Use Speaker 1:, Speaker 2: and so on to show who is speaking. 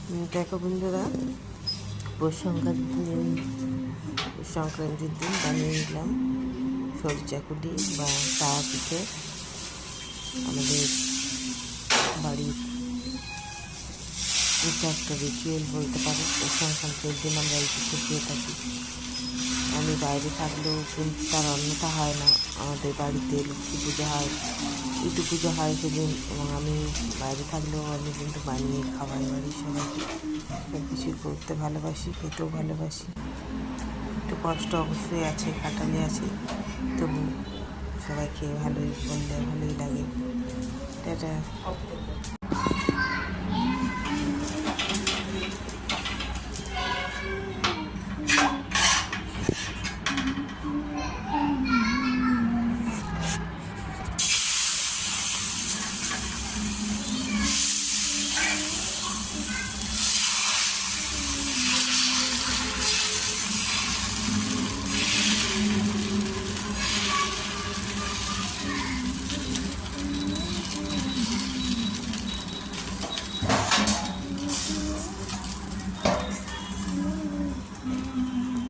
Speaker 1: দেখো বন্ধুরা, পৌষ সংক্রান্তির দিন বানিয়ে নিলাম সরচাকুলি বা তাওয়া পিঠে। আমাদের বাড়ির এটা একটা রিচুয়াল বলতে পারো। পৌষ সংক্রান্তির দিন আমরা এই পিঠে খেয়ে থাকি। আমি বাইরে থাকলেও কিন্তু তার অন্যতা হয় না। আমাদের বাড়িতে লক্ষ্মী পুজো হয়, ইটু পুজো হয় সেদিন, এবং আমি বাইরে থাকলেও আমি কিন্তু বানিয়ে খাওয়াই বাড়ির সবাইকে। সব কিছুই করতে ভালোবাসি, খেতেও ভালোবাসি। একটু কষ্ট অবশ্যই আছে, খাটালি আছে, তবু সবাই খেয়ে ভালোই বললে ভালোই লাগে। এটা